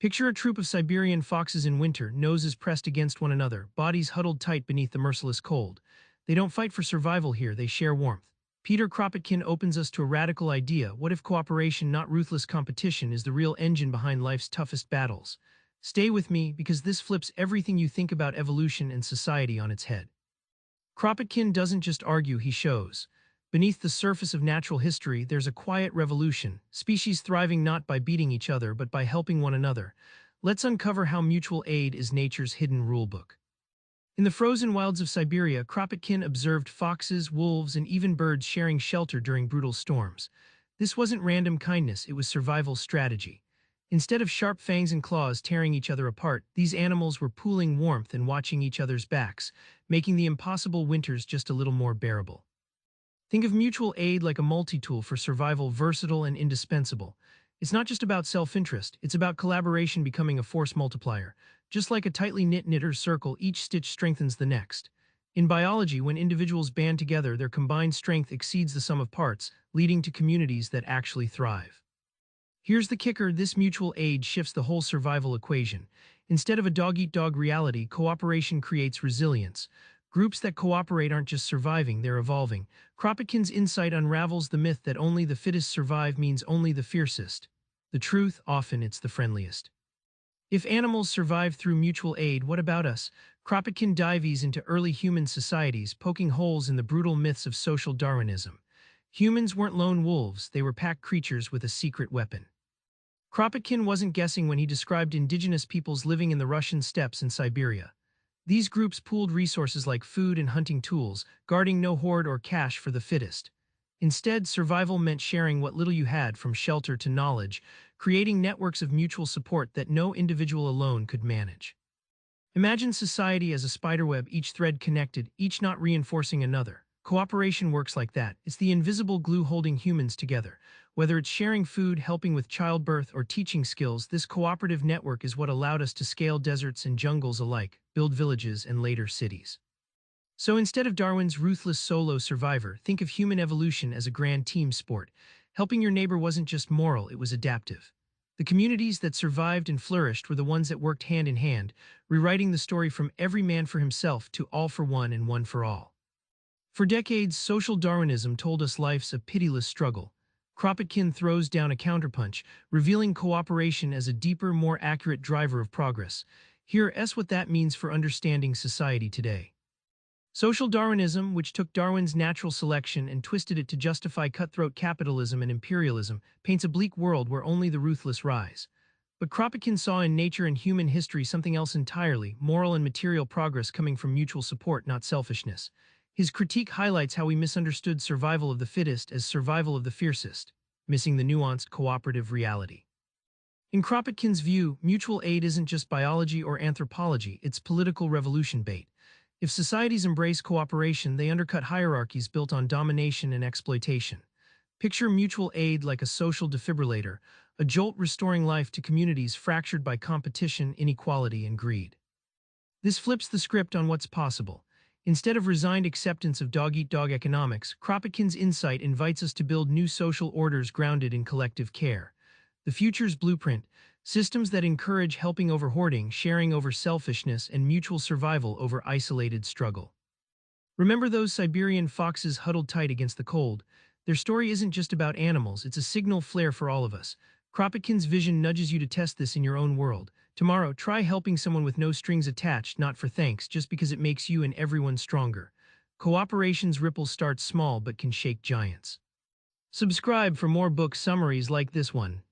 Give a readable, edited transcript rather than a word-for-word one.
Picture a troop of Siberian foxes in winter, noses pressed against one another, bodies huddled tight beneath the merciless cold. They don't fight for survival here, they share warmth. Peter Kropotkin opens us to a radical idea. What if cooperation, not ruthless competition, is the real engine behind life's toughest battles? Stay with me, because this flips everything you think about evolution and society on its head. Kropotkin doesn't just argue, he shows. Beneath the surface of natural history, there's a quiet revolution, species thriving not by beating each other but by helping one another. Let's uncover how mutual aid is nature's hidden rulebook. In the frozen wilds of Siberia, Kropotkin observed foxes, wolves, and even birds sharing shelter during brutal storms. This wasn't random kindness, it was survival strategy. Instead of sharp fangs and claws tearing each other apart, these animals were pooling warmth and watching each other's backs, making the impossible winters just a little more bearable. Think of mutual aid like a multi-tool for survival, versatile and indispensable. It's not just about self-interest, it's about collaboration becoming a force multiplier. Just like a tightly knit knitter's circle, each stitch strengthens the next. In biology, when individuals band together, their combined strength exceeds the sum of parts, leading to communities that actually thrive. Here's the kicker, this mutual aid shifts the whole survival equation. Instead of a dog-eat-dog reality, cooperation creates resilience. Groups that cooperate aren't just surviving, they're evolving. Kropotkin's insight unravels the myth that only the fittest survive means only the fiercest. The truth, often it's the friendliest. If animals survive through mutual aid, what about us? Kropotkin dives into early human societies, poking holes in the brutal myths of social Darwinism. Humans weren't lone wolves, they were pack creatures with a secret weapon. Kropotkin wasn't guessing when he described indigenous peoples living in the Russian steppes in Siberia. These groups pooled resources like food and hunting tools, guarding no hoard or cash for the fittest. Instead, survival meant sharing what little you had, from shelter to knowledge, creating networks of mutual support that no individual alone could manage. Imagine society as a spiderweb, each thread connected, each knot reinforcing another. Cooperation works like that. It's the invisible glue holding humans together. Whether it's sharing food, helping with childbirth, or teaching skills, this cooperative network is what allowed us to scale deserts and jungles alike, build villages and later cities. So instead of Darwin's ruthless solo survivor, think of human evolution as a grand team sport. Helping your neighbor wasn't just moral, it was adaptive. The communities that survived and flourished were the ones that worked hand in hand, rewriting the story from every man for himself to all for one and one for all. For decades, social Darwinism told us life's a pitiless struggle. Kropotkin throws down a counterpunch, revealing cooperation as a deeper, more accurate driver of progress. Here's what that means for understanding society today. Social Darwinism, which took Darwin's natural selection and twisted it to justify cutthroat capitalism and imperialism, paints a bleak world where only the ruthless rise. But Kropotkin saw in nature and human history something else entirely, moral and material progress coming from mutual support, not selfishness. His critique highlights how we misunderstood survival of the fittest as survival of the fiercest, missing the nuanced cooperative reality. In Kropotkin's view, mutual aid isn't just biology or anthropology, it's political revolution bait. If societies embrace cooperation, they undercut hierarchies built on domination and exploitation. Picture mutual aid like a social defibrillator, a jolt restoring life to communities fractured by competition, inequality, and greed. This flips the script on what's possible. Instead of resigned acceptance of dog-eat-dog economics, Kropotkin's insight invites us to build new social orders grounded in collective care. The future's blueprint, systems that encourage helping over hoarding, sharing over selfishness, and mutual survival over isolated struggle. Remember those Siberian foxes huddled tight against the cold? Their story isn't just about animals, it's a signal flare for all of us. Kropotkin's vision nudges you to test this in your own world. Tomorrow, try helping someone with no strings attached, not for thanks, just because it makes you and everyone stronger. Cooperation's ripple starts small but can shake giants. Subscribe for more book summaries like this one.